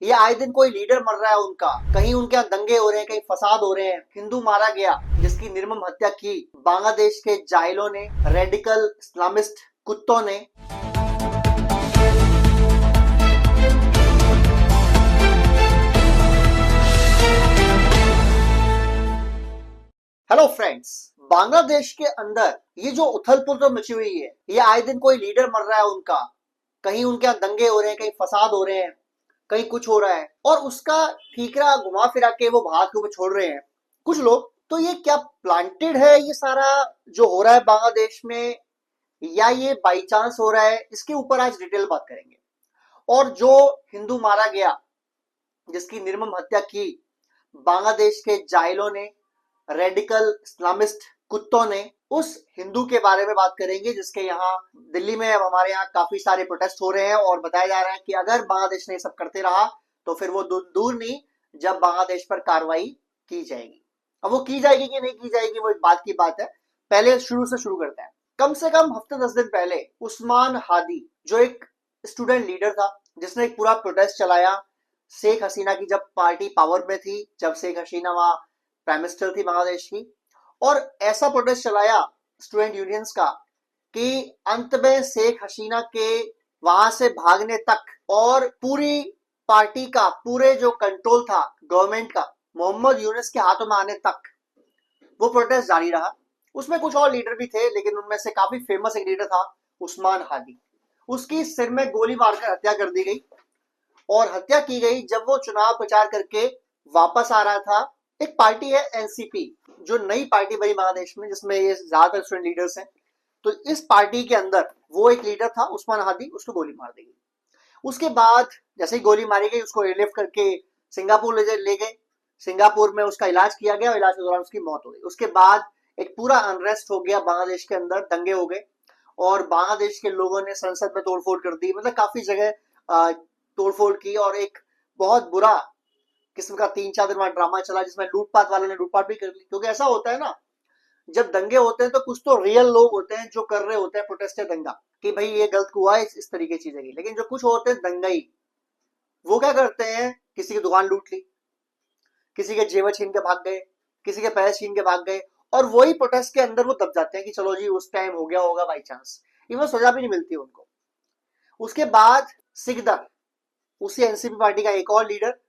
ये आए दिन कोई लीडर मर रहा है उनका, कहीं उनके यहाँ दंगे हो रहे हैं, कहीं फसाद हो रहे हैं, हिंदू मारा गया जिसकी निर्मम हत्या की बांग्लादेश के जाहिलों ने, रेडिकल इस्लामिस्ट कुत्तों ने। हेलो फ्रेंड्स, बांग्लादेश के अंदर ये जो उथल पुथल मची हुई है, ये आए दिन कोई लीडर मर रहा है उनका, कहीं उनके यहाँ दंगे हो रहे हैं, कहीं फसाद हो रहे हैं, कहीं कुछ हो रहा है और उसका ठीकरा घुमा फिरा के वो भारत के ऊपर छोड़ रहे हैं कुछ लोग। तो ये क्या प्लांटेड है ये सारा जो हो रहा है बांग्लादेश में, या ये बाई चांस हो रहा है? इसके ऊपर आज डिटेल बात करेंगे। और जो हिंदू मारा गया जिसकी निर्मम हत्या की बांग्लादेश के जाहिलों ने, रेडिकल इस्लामिस्ट कुत्तों ने, उस हिंदू के बारे में बात करेंगे जिसके यहाँ दिल्ली में, अब हमारे यहाँ काफी सारे प्रोटेस्ट हो रहे हैं और बताया जा रहा है कि अगर बांग्लादेश ने सब करते रहा तो फिर वो दूर नहीं, जब बांग्लादेश पर कार्रवाई की जाएगी। अब वो की जाएगी कि नहीं की जाएगी वो एक बात की बात है। पहले शुरू से शुरू करते हैं। कम से कम हफ्ते 10 दिन पहले उस्मान हादी जो एक स्टूडेंट लीडर था, जिसने एक पूरा प्रोटेस्ट चलाया शेख हसीना की जब पार्टी पावर में थी, जब शेख हसीना वहां प्राइम मिनिस्टर थी बांग्लादेश की, और ऐसा प्रोटेस्ट चलाया स्टूडेंट यूनियंस का कि अंत में शेख हसीना के वहां से भागने तक और पूरी पार्टी का, पूरे जो कंट्रोल था गवर्नमेंट का, मोहम्मद यूनुस के हाथों में आने तक वो प्रोटेस्ट जारी रहा। उसमें कुछ और लीडर भी थे, लेकिन उनमें से काफी फेमस एक लीडर था उस्मान हादी। उसकी सिर में गोली मारकर हत्या कर दी गई और हत्या की गई जब वो चुनाव प्रचार करके वापस आ रहा था। एक पार्टी है एनसीपी, जो नई पार्टी बनी बांग्लादेश में, जिसमें ये ज्यादातर स्टूडेंट लीडर्स हैं। तो इस पार्टी के अंदर वो एक लीडर था उस्मान हादी, उसको गोली मार दी गई। उसके बाद जैसे ही गोली मारी गई उसको एयरलिफ्ट करके सिंगापुर ले गए। सिंगापुर में उसका इलाज किया गया और इलाज के दौरान उसकी मौत हो गई। उसके बाद एक पूरा अनरेस्ट हो गया बांग्लादेश के अंदर, दंगे हो गए और बांग्लादेश के लोगों ने संसद में तोड़फोड़ कर दी, मतलब काफी जगह तोड़फोड़ की और एक बहुत बुरा किस्म का 3-4 दिन वहां ड्रामा चला जिसमें लूटपाट वालों ने लूटपाट भी कर ली। क्योंकि ऐसा होता है ना, जब दंगे होते हैं तो कुछ तो रियल लोग होते हैं जो कर रहे होते हैं प्रोटेस्ट या दंगा, कि भाई ये गलत हुआ है, इस तरीके की चीजें की। लेकिन जो कुछ होते हैं दंगाई, वो क्या करते हैं, किसी की दुकान लूट ली, किसी के जेवर छीन के भाग गए, किसी के पैसे छीन के भाग गए, और वही प्रोटेस्ट के अंदर वो दब जाते हैं कि चलो जी उस टाइम हो गया होगा बाई चांस। इवन सजा भी नहीं मिलती उनको। उसके बाद सिकदर, उसी एनसीपी पार्टी का एक और लीडर,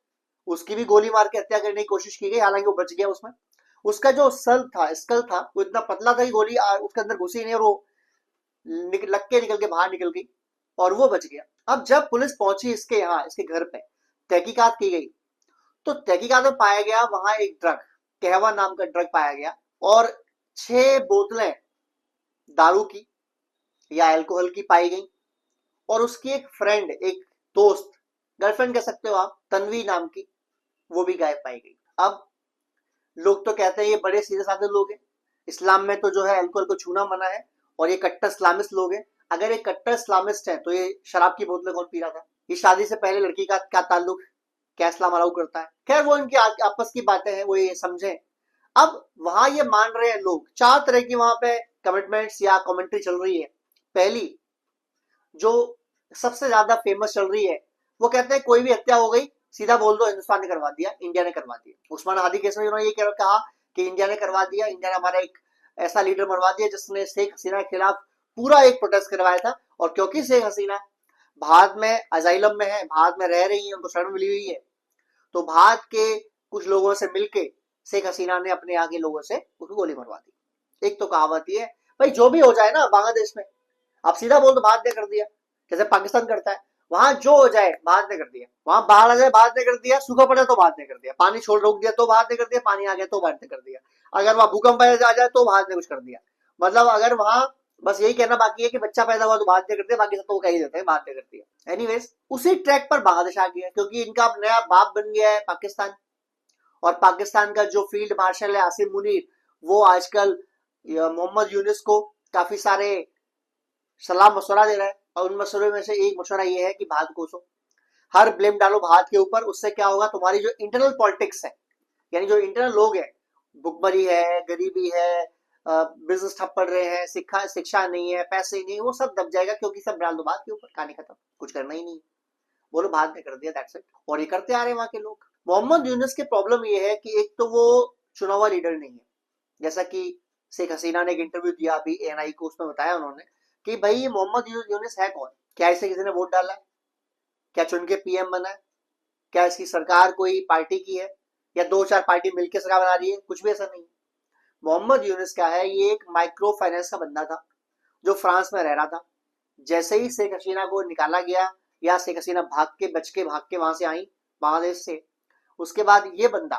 उसकी भी गोली मार के हत्या करने की कोशिश की गई, हालांकि वो बच गया। उसमें उसका जो स्कल था वो इतना पतला था कि गोली उसके अंदर घुसी नहीं और वो लग के निकल के बाहर निकल गई और वो बच गया। अब जब पुलिस पहुंची इसके यहाँ, इसके घर पे तहकीकात की गई, तो तहकीकात में पाया गया वहां एक ड्रग, कहवा नाम का ड्रग पाया गया और 6 बोतलें दारू की या अल्कोहल की पाई गई। और उसकी एक फ्रेंड, एक दोस्त, गर्लफ्रेंड कह सकते हो आप, तन्वी नाम की, वो भी गायब पाई गई। अब लोग तो कहते हैं ये बड़े सीधे साधे लोग हैं, इस्लाम में तो जो है अल्कोहल को छूना मना है और ये कट्टर इस्लामिस्ट लोग हैं। अगर ये कट्टर इस्लामिस्ट है तो ये शराब की बोतलें कौन पी रहा था? ये शादी से पहले लड़की का क्या ताल्लुक, क्या इस्लाम अलाउ करता है? खैर वो इनकी आपस की बातें हैं, वो ये समझे। अब वहां ये मान रहे हैं लोग, 4 तरह की वहां पे कमिटमेंट्स या कमेंट्री चल रही है। पहली, जो सबसे ज्यादा फेमस चल रही है, वो कहते हैं कोई भी हत्या हो गई सीधा बोल दो हिंदुस्तान ने करवा दिया, इंडिया ने करवा दिया। उस्मान हादी केस में उन्होंने ये कहा कि इंडिया ने करवा दिया, इंडिया ने हमारा एक ऐसा लीडर मरवा दिया जिसने शेख हसीना के खिलाफ पूरा एक प्रोटेस्ट करवाया था। और क्योंकि शेख हसीना भारत में अजाइलम में है, भारत में रह रही है, उनको शरण मिली हुई है, तो भारत के कुछ लोगों से मिलके शेख हसीना ने अपने आगे लोगों से उसको गोली मरवा दी। एक तो कहावत है भाई, जो भी हो जाए ना बांग्लादेश में, आप सीधा बोल दो भारत ने कर दिया, जैसे पाकिस्तान करता है। वहां जो हो जाए भारत ने कर दिया, वहां बाढ़ आ जाए भारत ने कर दिया, सूखा पड़ा तो भारत ने कर दिया, पानी छोड़ रोक दिया तो भारत ने कर दिया, पानी आ गया तो भारत ने कर दिया, अगर वहां भूकंप आ जाए तो भारत ने कुछ कर दिया। मतलब अगर वहां बस यही कहना बाकी है कि बच्चा पैदा हुआ तो भारत ने कर दिया, बाकी सब तो कह ही देते हैं भारत ने कर दिया। एनीवेज, उसी ट्रैक पर बांग्लादेश आ गया क्योंकि इनका नया बाप बन गया है पाकिस्तान। और पाकिस्तान का जो फील्ड मार्शल है आसिम मुनीर, वो आजकल मोहम्मद यूनुस को काफी सारे सलाह मशवरा दे रहा है। और उन मशवरे में से एक मशवरा ये है कि भारत कोसो, हर ब्लेम डालो भारत के ऊपर। उससे क्या होगा, तुम्हारी जो इंटरनल पॉलिटिक्स है, यानी जो इंटरनल लोग हैं, भुखमरी है, गरीबी है, बिजनेस ठप पड़ रहे हैं, शिक्षा नहीं है, पैसे नहीं, वो सब दब जाएगा क्योंकि सब डाल दो भारत के ऊपर, कहानी खत्म, कुछ करना ही नहीं। बोलो भारत ने कर दिया, दैट्स इट। और ये करते आ रहे हैं वहां के लोग। मोहम्मद यूनुस की प्रॉब्लम ये है कि एक तो वो चुनावा लीडर नहीं है, जैसा कि शेख हसीना ने एक इंटरव्यू दिया अभी एएनआई को, उसमें बताया उन्होंने कि भाई ये मोहम्मद यूनुस है कौन, क्या इसे किसी ने वोट डाला है, क्या चुन के पीएम बना है, क्या इसकी सरकार कोई पार्टी की है, या दो चार पार्टी मिलकर सरकार बना रही है, कुछ भी ऐसा नहीं। मोहम्मद यूनुस क्या है, ये एक माइक्रो फाइनेंस का बंदा था जो फ्रांस में रह रहा था। जैसे ही शेख हसीना को निकाला गया, या शेख हसीना भाग के वहां से आई बांग्लादेश से, उसके बाद ये बंदा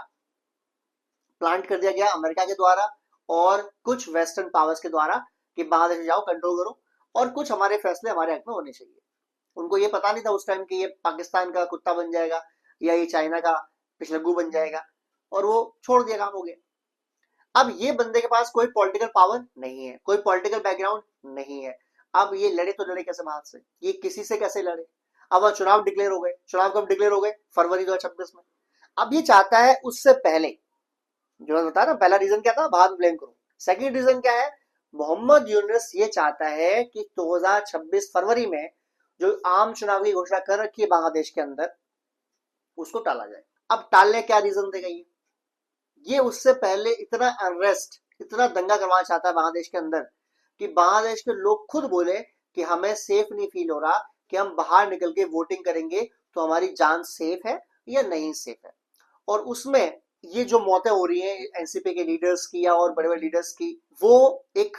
प्लांट कर दिया गया अमेरिका के द्वारा और कुछ वेस्टर्न पावर्स के द्वारा कि बांग्लादेश में जाओ, कंट्रोल करो, और कुछ हमारे फैसले हमारे हक में होने चाहिए। उनको ये पता नहीं था उस टाइम कि ये पाकिस्तान का कुत्ता बन जाएगा या ये चाइना का पिछलग्गू बन जाएगा, और वो छोड़ दिया, काम हो गया। अब ये बंदे के पास कोई पॉलिटिकल पावर नहीं है, कोई पॉलिटिकल बैकग्राउंड नहीं है। अब ये लड़े तो लड़े कैसे भारत से, ये किसी से कैसे लड़े। अब वह चुनाव डिक्लेयर हो गए, चुनाव कब डिक्लेयर हो गए, फरवरी 2026 में। अब ये चाहता है उससे पहले, जो मैं बताया ना, पहला रीजन क्या था, भारत ब्लेम करो। सेकंड रीजन क्या है, मोहम्मद यूनुस ये चाहता है कि 2026 फरवरी में जो आम चुनाव की घोषणा कर रखी है बांग्लादेश के अंदर, उसको टाला जाए। अब टालने क्या रीजन देगा ये उससे पहले इतना अनरेस्ट, इतना दंगा करवाना चाहता है बांग्लादेश के अंदर कि बांग्लादेश के लोग खुद बोले कि हमें सेफ नहीं फील हो रहा, कि हम बाहर निकल के वोटिंग करेंगे तो हमारी जान सेफ है या नहीं सेफ है। और उसमें ये जो मौतें हो रही हैं एनसीपी के लीडर्स की या और बड़े बड़े लीडर्स की, वो एक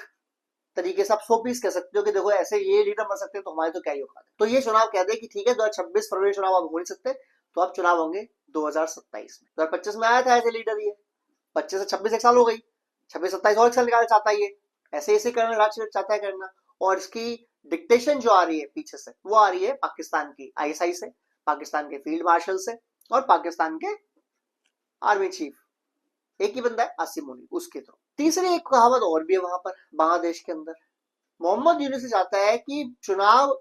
तरीके से आप 100 पीस कह सकते हो कि देखो ऐसे ये लीडर मर सकते हैं तो हमारे तो क्या ही औकात है। तो ये चुनाव कह दे कि ठीक है 2026 फरवरी चुनाव अब हो नहीं सकते, तो अब चुनाव होंगे 2027 में। 2025 में आया था ऐसे लीडर, ये 25 से 26 एक साल हो गई, 26-27 और एक साल निकालना चाहता है, ये ऐसे ऐसे करना राज्य चाहता है करना। और इसकी डिक्टेशन जो आ रही है पीछे से, वो आ रही है पाकिस्तान की आईएसआई से, पाकिस्तान के फील्ड मार्शल से, और पाकिस्तान के आर्मी चीफ, एक ही बंदा है आसिम मुनीर, उसके थ्रू। तीसरी एक कहावत और भी है वहां पर बांग्लादेश के अंदर, मोहम्मद यूनुस चाहता है कि चुनाव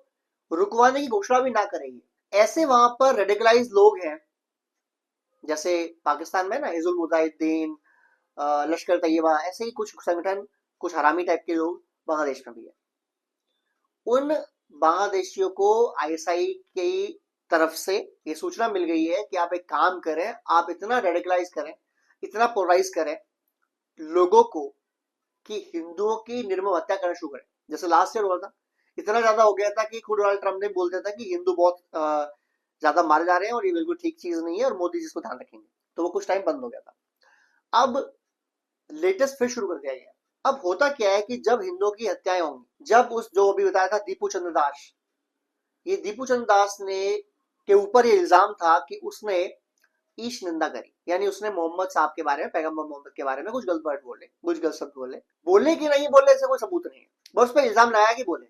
रुकवाने की घोषणा भी ना करेंगे। ऐसे वहां पर रेडिकलाइज लोग हैं, जैसे पाकिस्तान में ना हिजबुल मुजाहिदीन, लश्कर तैयबा, ऐसे ही कुछ संगठन, कुछ हरामी टाइप के लोग बांग्लादेश में भी है। उन बांग्लादेशियों को आईएसआई की तरफ से ये सूचना मिल गई है कि आप एक काम करें, आप इतना रेडिकलाइज करें, इतना पोलराइज करें लोगों को कि हिंदुओं की निर्मम हत्या करना शुरू करें। जैसे लास्ट ईयर हुआ था, इतना ज्यादा हो गया था कि खुद डोनाल्ड ट्रम्प ने बोल दिया था कि हिंदू बहुत ज्यादा मारे जा रहे हैं और ये बिल्कुल ठीक चीज नहीं है और मोदी जी इसको ध्यान रखेंगे, तो वो कुछ टाइम बंद हो गया था। अब लेटेस्ट फिर शुरू कर दिया गया। अब होता क्या है कि जब हिंदुओं की हत्याएं होंगी, जब उस जो अभी बताया था दीपू चंद्र दास, ये दीपू चंद्र दास ने के ऊपर ये इल्जाम था कि उसने ईश निंदा करी, यानी उसने मोहम्मद साहब के बारे में, पैगंबर मोहम्मद के बारे में कुछ गलत वर्ड बोले, कुछ गलत शब्द बोले। बोले कि नहीं बोले इससे कोई सबूत नहीं है, बस पे इल्जाम लगाया कि बोले।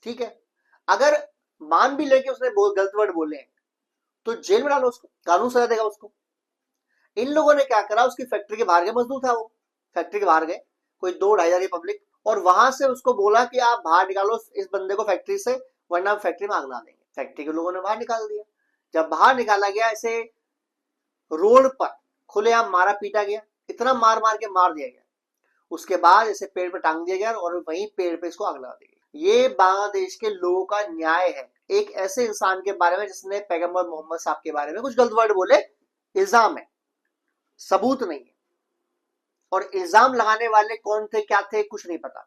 ठीक है, अगर मान भी ले कि उसने गलत वर्ड बोले हैं तो जेल में डालो उसको, कानून सजा देगा उसको। इन लोगों ने क्या करा, उसकी फैक्ट्री के बाहर गए, मजदूर था वो, फैक्ट्री के बाहर गए, कोई 2-2.5 हजार पब्लिक, और वहां से उसको बोला कि आप बाहर निकालो इस बंदे को फैक्ट्री से, वरना हम फैक्ट्री में आग लगा देंगे। फैक्ट्री के लोगों ने बाहर निकाल दिया। जब बाहर निकाला गया, ऐसे रोड पर खुलेआम मारा पीटा गया, इतना मार मार के मार दिया गया। उसके बाद इसे पेड़ पे टांग दिया गया और वहीं पेड़ पे इसको आग लगा दी गई। ये बांग्लादेश के लोगों का न्याय है एक ऐसे इंसान के बारे में जिसने पैगंबर मोहम्मद साहब के बारे में कुछ गलत वर्ड बोले। इल्जाम है, सबूत नहीं है, और इल्जाम लगाने वाले कौन थे क्या थे कुछ नहीं पता,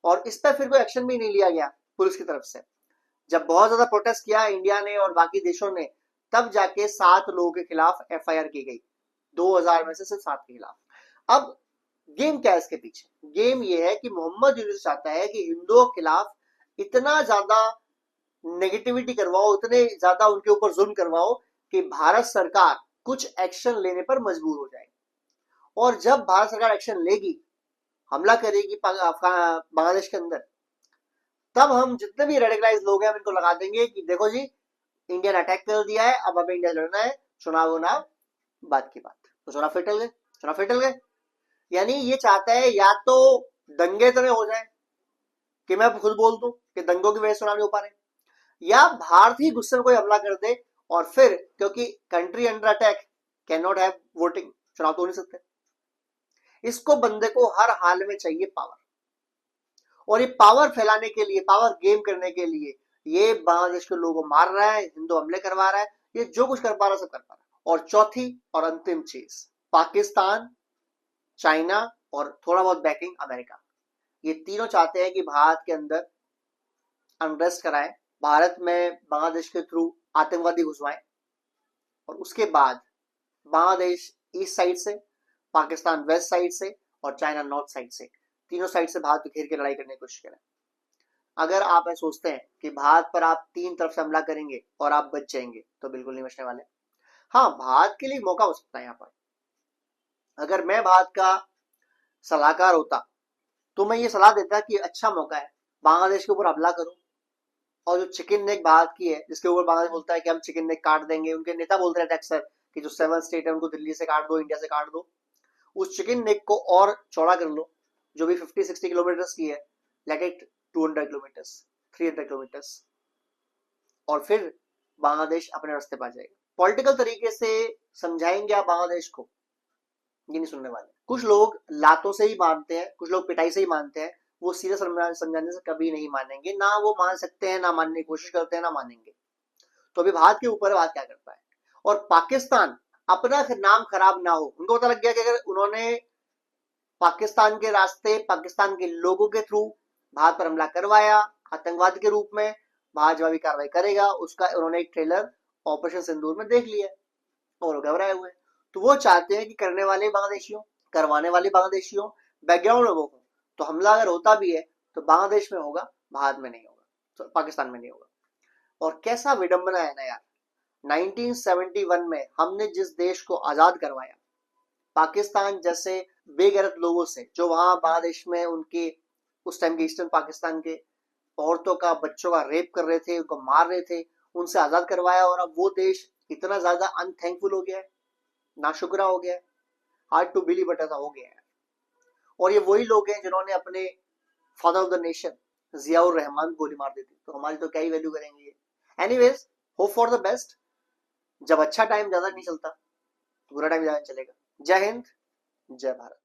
और इस पर फिर कोई एक्शन भी नहीं लिया गया पुलिस की तरफ से। जब बहुत ज्यादा प्रोटेस्ट किया इंडिया ने और बाकी देशों ने, तब जाके 7 लोगों के खिलाफ एफआईआर की गई, 2000 में से सिर्फ 7 के खिलाफ। अब गेम क्या है इसके पीछे, गेम ये है कि मोहम्मद यूनुस चाहता है कि हिंदुओं के खिलाफ इतना ज्यादा नेगेटिविटी करवाओ, इतने ज्यादा उनके ऊपर जुल्म करवाओ कि भारत सरकार कुछ एक्शन लेने पर मजबूर हो जाए। और जब भारत सरकार एक्शन लेगी, हमला करेगी बांग्लादेश के अंदर, तब हम जितने भी रेडिकलाइज लोग हैं इनको लगा देंगे कि देखो जी इंडिया ने अटैक कर दिया है, अब हमें इंडिया लड़ना है, चुनाव होना बात की बात। तो चुनाव फिर टल गए, चुनाव फिर टल गए। यानी ये चाहता है या तो दंगे तरह हो जाए कि मैं खुद बोल दूं कि दंगों की वजह से चुनाव नहीं हो पा रहे, या भारत ही गुस्से में कोई हमला कर दे, और फिर क्योंकि country under attack can not have voting, चुनाव तो हो नहीं सकते। इसको बंदे को हर हाल में चाहिए पावर, और ये पावर फैलाने के लिए, पावर गेम करने के लिए ये बांग्लादेश के लोगों को मार रहा है, हिंदू हमले करवा रहा है, ये जो कुछ कर पा रहा है सब कर पा रहा है। और चौथी और अंतिम चीज, पाकिस्तान, चाइना और थोड़ा बहुत बैकिंग अमेरिका, ये तीनों चाहते हैं कि भारत के अंदर अनरेस्ट कराएं, भारत में बांग्लादेश के थ्रू आतंकवादी घुसवाएं, और उसके बाद बांग्लादेश ईस्ट साइड से, पाकिस्तान वेस्ट साइड से और चाइना नॉर्थ साइड से, तीनों साइड से भारत को घेर के लड़ाई करने की कोशिश करें। अगर आप ऐसा सोचते हैं कि भारत पर आप तीन तरफ से हमला करेंगे और आप बच जाएंगे, तो बिल्कुल नहीं बचने वाले। हाँ, भारत के लिए मौका हो सकता है यहाँ पर। अगर मैं भारत का सलाहकार होता तो मैं ये सलाह देता कि अच्छा मौका है, बांग्लादेश के ऊपर हमला करो, और जो चिकन नेक भारत की है, जिसके ऊपर बांग्लादेश बोलता है कि हम चिकन नेक काट देंगे, उनके नेता बोलते रहते हैं अक्सर कि जो 7 स्टेट है उनको दिल्ली से काट दो, इंडिया से काट दो, उस चिकन नेक को और चौड़ा कर लो, जो भी 50-60 किलोमीटर की है, लेट इट 200 किलोमीटर, 300 किलोमीटर, और फिर बांग्लादेश अपने रास्ते पा जाएगा। पॉलिटिकल तरीके से समझाएंगे आप बांग्लादेश को, ये नहीं सुनने वाले। कुछ लोग लातों से ही मानते हैं, कुछ लोग पिटाई से ही मानते हैं, वो सीधे समझाने से कभी नहीं मानेंगे, ना वो मान सकते हैं, ना मानने की कोशिश करते हैं, ना मानेंगे। तो अभी भारत के ऊपर बात क्या करता है। और पाकिस्तान अपना नाम खराब ना हो, उनको पता लग गया कि अगर उन्होंने पाकिस्तान के रास्ते, पाकिस्तान के लोगों के थ्रू भारत पर हमला करवाया आतंकवाद के रूप में, भारत जवाबी कार्रवाई करेगा, उसका उन्होंने एक ट्रेलर ऑपरेशन सिंदूर में देख लिया और घबराए हुए। तो वो चाहते हैं कि करने वाले बांग्लादेशियों, करवाने वाले बांग्लादेशियों, बैकग्राउंड में वो हो, तो हमला अगर होता भी है तो बांग्लादेश में होगा, भारत में नहीं होगा, तो पाकिस्तान में नहीं होगा। और कैसा विडंबना है ना यार, 1971 में हमने जिस देश को आजाद करवाया, पाकिस्तान जैसे बेगैरत लोगों से, जो वहां बांग्लादेश में उनके उस टाइम के ईस्टर्न पाकिस्तान के औरतों का, बच्चों का रेप कर रहे थे, उनको मार रहे थे, उनसे आजाद करवाया, और अब वो देश इतना ज्यादा अनथैंकफुल हो गया है, नाशुक्रा हो गया है, हार्ड टू बिलीव बट ऐसा हो गया है। और ये वही लोग हैं जिन्होंने अपने father of the nation Ziaur Rahman को गोली मार दी थी, तो हमारी तो क्या ही वैल्यू करेंगे। Anyways, hope for the best. जब अच्छा टाइम ज्यादा नहीं चलता तो बुरा टाइम ज्यादा चलेगा। जय हिंद, जय भारत।